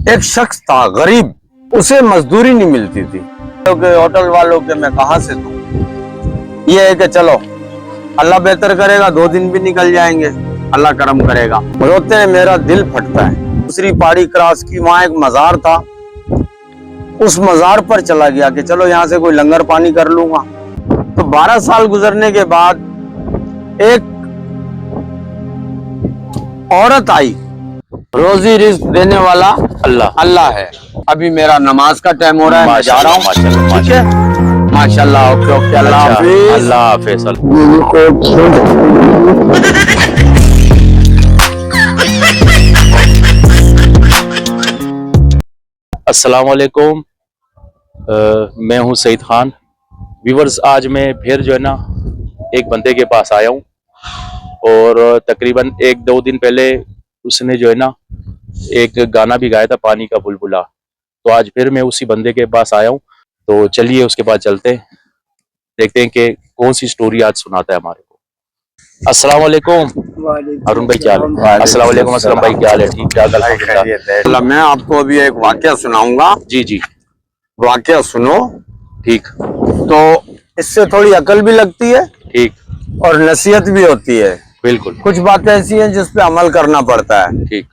एक शख्स था गरीब, उसे मजदूरी नहीं मिलती थी। होटल वालों के मैं कहां से दूं। ये है कि चलो अल्लाह बेहतर करेगा, 2 दिन भी निकल जाएंगे, अल्लाह करम करेगा। रोते हैं मेरा दिल फटता है। दूसरी पहाड़ी क्रॉस की, वहां एक मजार था, उस मजार पर चला गया कि चलो यहाँ से कोई लंगर पानी कर लूंगा। तो 12 साल गुजरने के बाद एक औरत आई। रोजी रिस्क देने वाला अल्लाह है। अभी मेरा नमाज का टाइम हो रहा है, मैं जा रहा हूँ। ठीक है, माशाल्लाह। ओके ओके, अल्लाह हाफिज। अल्लाह हाफिज। अस्सलाम वालेकुम, मैं हूं सईद खान। व्यूवर्स, आज मैं फिर जो है ना एक बंदे के पास आया हूं और तकरीबन 1-2 दिन पहले उसने जो है ना एक गाना भी गाया था, पानी का बुलबुला। तो आज फिर मैं उसी बंदे के पास आया हूं, तो चलिए उसके पास चलते हैं, देखते हैं कि कौन सी स्टोरी आज सुनाता है हमारे को। अस्सलाम वालेकुम अरुण भाई, क्या हाल है? अस्सलाम वालेकुम असलम भाई, क्या हाल है? ठीक ठाक, अल्हम्दुलिल्लाह। मैं आपको अभी एक वाकया सुनाऊंगा। जी जी, वाकया सुनो। ठीक तो इससे थोड़ी अकल भी लगती है ठीक, और नसीहत भी होती है। बिल्कुल कुछ बातें ऐसी हैं जिस पे अमल करना पड़ता है। ठीक।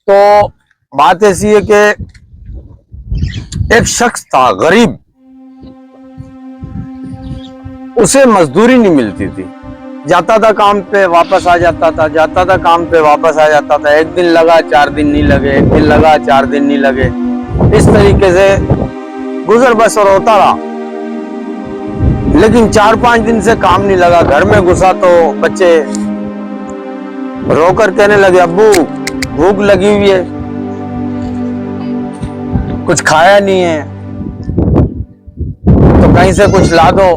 तो बात ऐसी है कि एक शख्स था गरीब, उसे मजदूरी नहीं मिलती थी। जाता था काम पे, वापस आ जाता था, जाता था काम पे, वापस आ जाता था। 1 दिन लगा, 4 दिन नहीं लगे, 1 दिन लगा, 4 दिन नहीं लगे। इस तरीके से गुजर बसर होता रहा। लेकिन 4-5 दिन से काम नहीं लगा। घर में घुसा तो बच्चे रोकर कहने लगे, अब्बू भूख लगी हुई है, कुछ खाया नहीं है, तो कहीं से कुछ ला दो।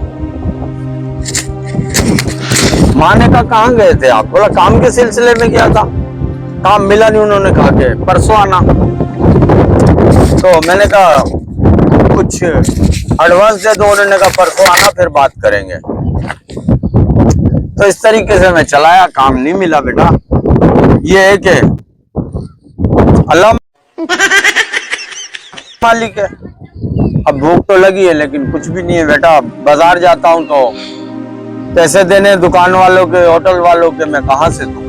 माँ ने कहा, कहाँ गए थे आप? बोला, काम के सिलसिले में गया था, काम मिला नहीं। उन्होंने कहा कि परसों आना। तो मैंने कहा कुछ एडवांस दे दो। उन्होंने कहा परसों आना, फिर बात करेंगे। तो इस तरीके से मैं चलाया, काम नहीं मिला। बेटा ये है कि अल्लाह मालिक है। अब भूख तो लगी है लेकिन कुछ भी नहीं है। बेटा बाजार जाता हूं तो पैसे देने दुकान वालों के, होटल वालों के, मैं कहां से दूं।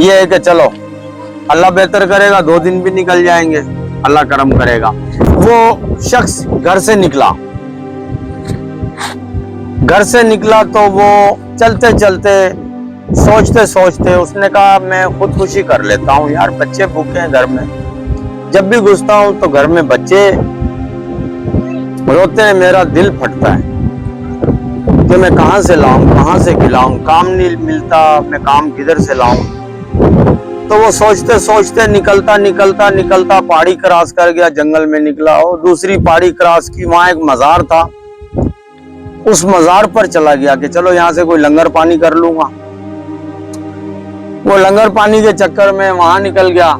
ये है कि चलो अल्लाह बेहतर करेगा, 2 दिन भी निकल जाएंगे, अल्लाह करम करेगा। वो शख्स घर से निकला तो वो चलते चलते, सोचते सोचते उसने कहा, मैं खुदकुशी कर लेता हूँ यार, बच्चे भूखे हैं घर में। जब भी घुसता हूँ तो घर में बच्चे रोते हैं, मेरा दिल फटता है कि मैं कहां से लाऊं, कहां से खिलाऊं, काम नहीं मिलता, मैं काम किधर से लाऊं। तो वो सोचते सोचते निकलता पहाड़ी क्रॉस कर गया, जंगल में निकला। और दूसरी पहाड़ी क्रॉस की, वहां एक मजार था, उस मजार पर चला गया कि चलो यहाँ से कोई लंगर पानी कर लूंगा। वो लंगर पानी के चक्कर में वहां निकल गया।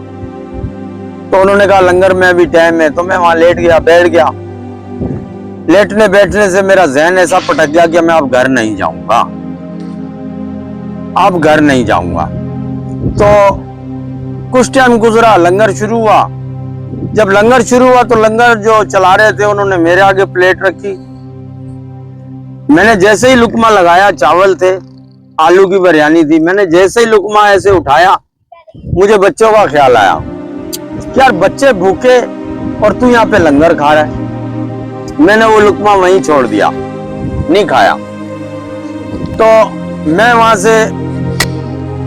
तो उन्होंने कहा लंगर में अभी टाइम है, तो मैं वहां लेट गया, बैठ गया। लेटने बैठने से मेरा जहन ऐसा पटक गया कि मैं अब घर नहीं जाऊंगा, अब घर नहीं जाऊंगा। तो कुछ टाइम गुजरा, लंगर शुरू हुआ। जब लंगर शुरू हुआ तो लंगर जो चला रहे थे उन्होंने मेरे आगे प्लेट रखी। मैंने जैसे ही लुकमा लगाया, चावल थे, आलू की बिरयानी थी, मैंने जैसे ही लुकमा ऐसे उठाया, मुझे बच्चों का ख्याल आया, यार बच्चे भूखे और तू यहाँ पे लंगर खा रहा है। मैंने वो लुकमा वहीं छोड़ दिया, नहीं खाया। तो मैं वहां से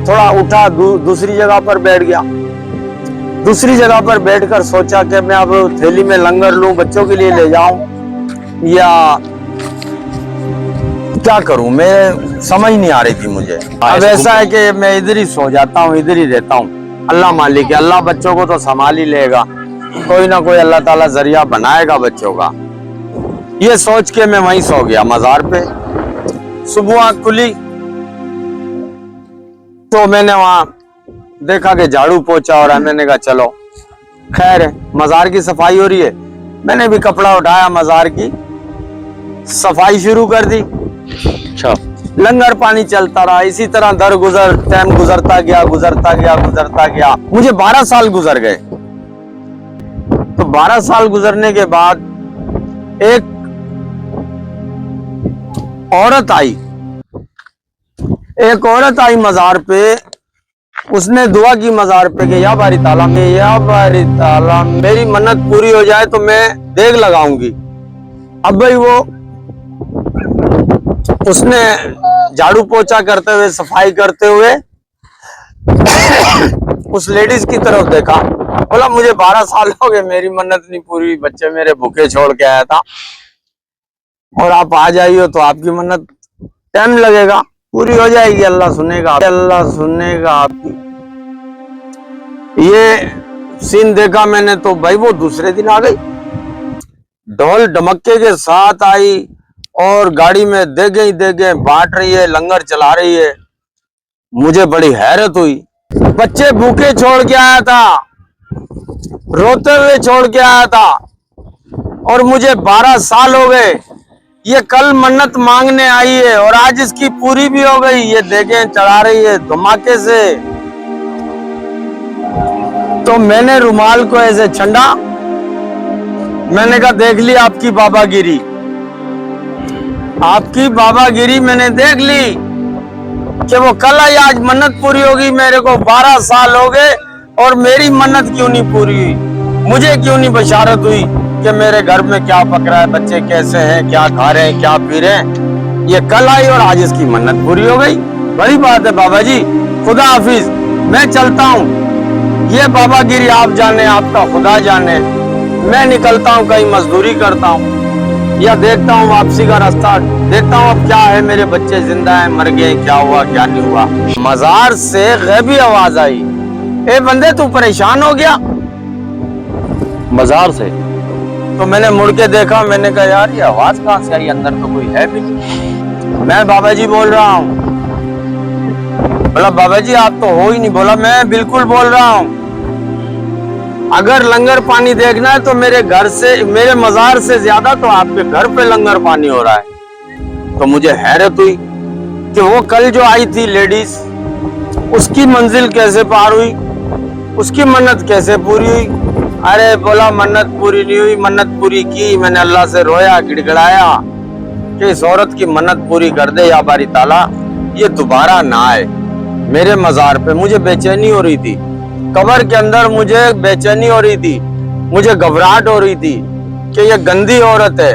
थोड़ा उठा, दूसरी जगह पर बैठ गया। दूसरी जगह पर बैठकर सोचा कि मैं अब थैली में लंगर लूं, बच्चों के लिए ले जाऊं या क्या करूं। मैं समझ नहीं आ रही थी मुझे। अब ऐसा है कि मैं इधर ही सो जाता हूं, इधर ही रहता हूं। अल्लाह मालिक है, अल्लाह बच्चों को तो संभाल ही लेगा, कोई ना कोई अल्लाह ताला जरिया बनाएगा बच्चों का। ये सोच के मैं वहीं सो गया मजार पे। सुबह आँख खुली तो मैंने वहां देखा कि झाड़ू पोछा हो रहा है। मैंने कहा चलो खैर है, मजार की सफाई हो रही है। मैंने भी कपड़ा उठाया, मजार की सफाई शुरू कर दी। अच्छा, लंगर पानी चलता रहा। इसी तरह दर गुजर टाइम गुजरता गया। मुझे 12 साल गुजर गए। 12 साल गुजरने के बाद एक औरत आई मजार पे। उसने दुआ की मजार पे कि या बारी ताला मेरी मन्नत पूरी हो जाए तो मैं देग लगाऊंगी। अब भाई वो उसने झाड़ू पोछा करते हुए, सफाई करते हुए उस लेडीज की तरफ देखा, बोला मुझे 12 साल हो गए, मेरी मन्नत नहीं पूरी, बच्चे मेरे भूखे छोड़ के आया था और आप आ जाइए तो आपकी मन्नत टाइम लगेगा, पूरी हो जाएगी, अल्लाह सुनेगा आपकी। ये सीन देखा मैंने तो भाई वो दूसरे दिन आ गई, ढोल ढमक्के के साथ आई और गाड़ी में दे गई बांट रही है, लंगर चला रही है। मुझे बड़ी हैरत हुई। बच्चे भूखे छोड़ के आया था, रोते हुए छोड़ के आया था और मुझे 12 साल हो गए। ये कल मन्नत मांगने आई है और आज इसकी पूरी भी हो गई। ये देखें चढ़ा रही है धमाके से। तो मैंने रुमाल को ऐसे छंडा, मैंने कहा देख ली आपकी बाबागिरी मैंने देख ली कि वो कल आई, आज मन्नत पूरी होगी। मेरे को 12 साल हो गए और मेरी मन्नत क्यों नहीं पूरी हुई, मुझे क्यों नहीं बशारत हुई कि मेरे घर में क्या पक रहा है, बच्चे कैसे हैं, क्या खा रहे हैं, क्या पी रहे हैं। ये कल आई और आज इसकी मन्नत पूरी हो गई। बड़ी बात है बाबा जी, खुदा हाफिज, मैं चलता हूँ। ये बाबागिरी आप जाने, आपका खुदा जाने। मैं निकलता हूँ, कहीं मजदूरी करता हूँ या देखता हूँ वापसी का रास्ता, देखता हूँ अब क्या है, मेरे बच्चे जिंदा हैं, मर गए, क्या हुआ क्या नहीं हुआ। मजार से गैबी आवाज आई, ए बंदे तू परेशान हो गया? मजार से? तो मैंने मुड़ के देखा, मैंने कहा यार ये आवाज कहाँ से आई, अंदर तो कोई है भी नहीं। मैं बाबा जी बोल रहा हूँ। बोला बाबा जी आप तो हो ही नहीं। बोला मैं बिल्कुल बोल रहा हूँ। अगर लंगर पानी देखना है तो मेरे घर से, मेरे मजार से ज्यादा तो आपके घर पे लंगर पानी हो रहा है। तो मुझे हैरत हुई कि वो कल जो आई थी लेडीज, उसकी मंजिल कैसे पार हुई, उसकी मन्नत कैसे पूरी हुई। अरे बोला मन्नत पूरी नहीं हुई, मन्नत पूरी की। मैंने अल्लाह से रोया, गिड़गिड़ाया कि इस औरत की मन्नत पूरी कर दे या बारी ताला, ये दोबारा ना आए मेरे मजार पे। मुझे बेचैनी हो रही थी, कब्र के अंदर मुझे बेचैनी हो रही थी, मुझे घबराहट हो रही थी कि ये गंदी औरत है,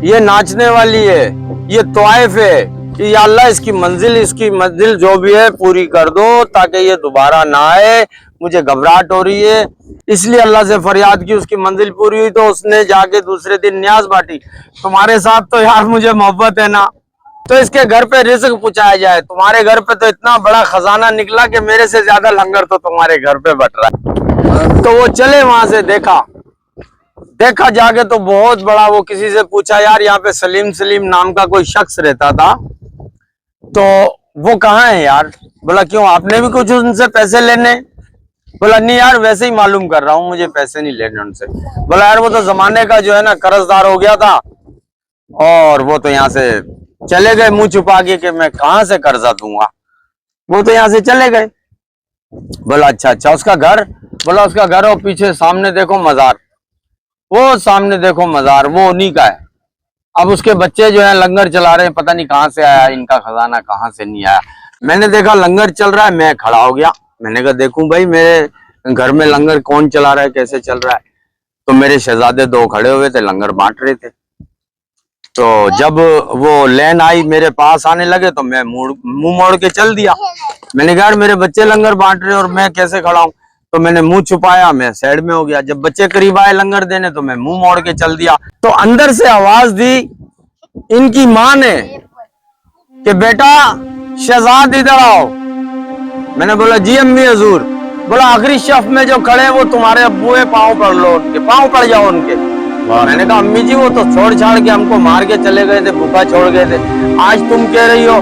ये नाचने वाली है, ये तवाइफ है, कि या अल्लाह इसकी मंजिल जो भी है पूरी कर दो ताकि ये दोबारा ना आए। मुझे घबराहट हो रही है, इसलिए अल्लाह से फरियाद की, उसकी मंजिल पूरी हुई। तो उसने जाके दूसरे दिन न्याज बांटी, तुम्हारे साथ तो यार मुझे मोहब्बत है ना, तो इसके घर पे रिज़्क पहुंचाया जाए। तुम्हारे घर पे तो इतना बड़ा खजाना निकला कि मेरे से ज्यादा लंगर तो तुम्हारे घर पे बट रहा है। तो वो चले वहां से, देखा जाके तो बहुत बड़ा। वो किसी से पूछा यार यहाँ पे सलीम नाम का कोई शख्स रहता था, तो वो कहाँ है यार? बोला क्यों, आपने भी कुछ उनसे पैसे लेने? बोला नहीं यार, वैसे ही मालूम कर रहा हूँ, मुझे पैसे नहीं लेने उनसे। बोला यार वो तो जमाने का जो है ना कर्जदार हो गया था और वो तो यहाँ से चले गए मुंह छुपा के कि मैं कहाँ से कर्जा दूंगा, वो तो यहाँ से चले गए। बोला अच्छा उसका घर? बोला उसका घर और पीछे सामने देखो मजार, वो सामने देखो मजार, वो उन्हीं का है। अब उसके बच्चे जो है लंगर चला रहे हैं, पता नहीं कहाँ से आया, इनका खजाना कहाँ से नहीं आया। मैंने देखा लंगर चल रहा है, मैं खड़ा हो गया। मैंने कहा देखूं भाई मेरे घर में लंगर कौन चला रहा है, कैसे चल रहा है। तो मेरे शहजादे 2 खड़े हुए थे, लंगर बांट रहे थे। तो जब वो लेन आई, मेरे पास आने लगे तो मैं मुंह मोड़ के चल दिया। मैंने कहा मेरे बच्चे लंगर बांट रहे और मैं कैसे खड़ा हूं। तो मैंने मुंह छुपाया, मैं साइड में हो गया। जब बच्चे करीब आए लंगर देने तो मैं मुंह मोड़ के चल दिया। तो अंदर से आवाज दी इनकी माँ ने कि बेटा शहजाद इधर आओ। मैंने बोला जी अम्मी हजूर। बोला आखिरी शफ में जो खड़े हैं वो तुम्हारे अब्बू है, पाँव पड़ लो उनके, पाँव पड़ जाओ उनके। मैंने कहा अम्मी जी वो तो छोड़ छाड़ के हमको मार के चले गए थे, भूखा छोड़ गए थे, आज तुम कह रही हो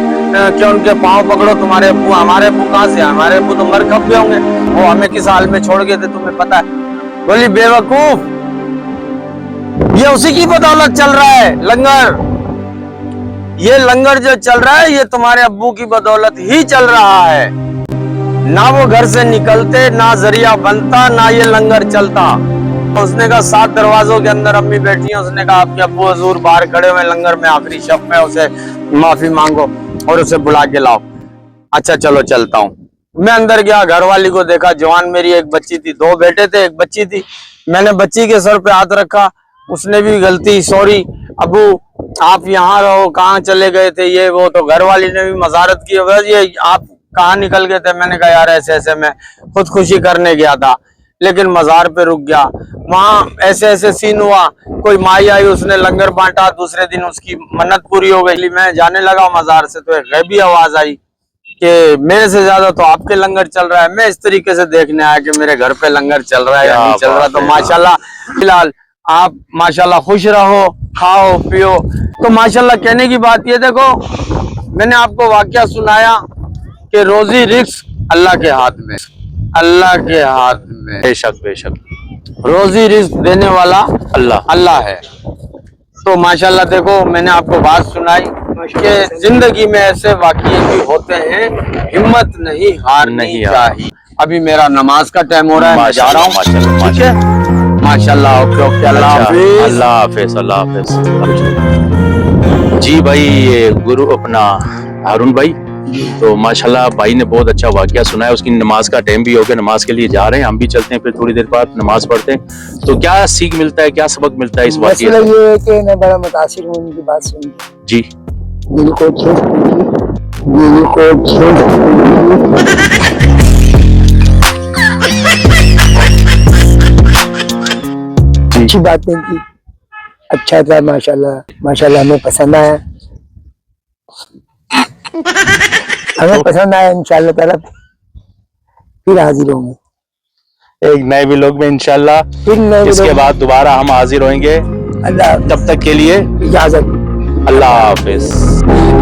कि उनके पाँव पकड़ो तुम्हारे अब्बू। हमारे अब्बू कहाँ से? हमारे अब्बू तो मर खप गए होंगे, वो हमें किस हाल में छोड़ गए थे तुम्हें पता है। बोली बेवकूफ, ये उसी की बदौलत चल रहा है लंगर, ये लंगर जो चल रहा है ये तुम्हारे अब्बू की बदौलत ही चल रहा है। ना वो घर से निकलते, ना जरिया बनता, ना ये लंगर चलता। उसने कहा 7 दरवाजों के अंदर अम्मी बैठी हैं। उसने कहा आपके अब्बू हजूर बाहर खड़े हुए लंगर में, आखिरी शब में, उसे माफी मांगो और उसे बुला के लाओ। अच्छा चलो चलता हूँ। मैं अंदर गया, घरवाली को देखा, जवान मेरी एक बच्ची थी, 2 बेटे थे, एक बच्ची थी। मैंने बच्ची के सर पे हाथ रखा, उसने भी गलती, सॉरी अबू आप यहाँ रहो, कहाँ चले गए थे, ये वो। तो घरवाली ने भी मजारत की, ये आप कहाँ निकल गए थे। मैंने कहा यार ऐसे ऐसे मैं खुदकुशी करने गया था, लेकिन मजार पे रुक गया, वहां ऐसे ऐसे सीन हुआ। कोई माई आई, उसने लंगर बांटा, दूसरे दिन उसकी मन्नत पूरी हो गई। मैं जाने लगा मजार से, तो एक गैबी आवाज आई कि मेरे से ज्यादा तो आपके लंगर चल रहा है। मैं इस तरीके से देखने आया कि मेरे घर पे लंगर चल रहा है या नहीं चल रहा। तो माशाल्लाह फिलहाल आप माशाल्लाह खुश रहो, खाओ पियो। तो माशाल्लाह कहने की बात ये, देखो मैंने आपको वाकया सुनाया कि रोजी रिस्क अल्लाह के हाथ में, अल्लाह के हाथ में। बेशक बेशक, रोजी रिस्क देने वाला अल्लाह अल्लाह है। तो माशाल्लाह देखो मैंने आपको बात सुनाई कि जिंदगी में ऐसे वाकये भी होते हैं, हिम्मत नहीं हारनी चाहिए। अभी मेरा नमाज का टाइम हो रहा है, मैं जा रहा हूँ। माशाल्लाह ठीक है, माशाल्लाह, ओके ओके, अल्लाह हाफिज। अल्लाह हाफिज, अल्लाह हाफिज। जी भाई, ये गुरु अपना हारून भाई, तो माशाल्लाह भाई ने बहुत अच्छा वाकया सुनाया। उसकी नमाज का टाइम भी हो गया, नमाज के लिए जा रहे हैं, हम भी चलते हैं, फिर थोड़ी देर बाद नमाज पढ़ते हैं। तो क्या सीख मिलता है, क्या सबक मिलता है इस वाकये से? ये है कि मैं बड़ा मुतासिर हूँ उनकी बात सुन के। जी दिल को ठेस अच्छी बातें की, अच्छा था, माशाल्लाह माशाल्लाह, हमें पसंद आया, हमें पसंद आया। इंशाल्लाह ताला फिर हाजिर होंगे एक नए व्लॉग में इंशाल्लाह। फिर नए इसके बाद दोबारा हम हाजिर होंगे। अल्लाह तब तक के लिए इजाजत। अल्लाह हाफिज।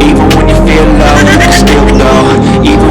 Even when you feel low, still go. Even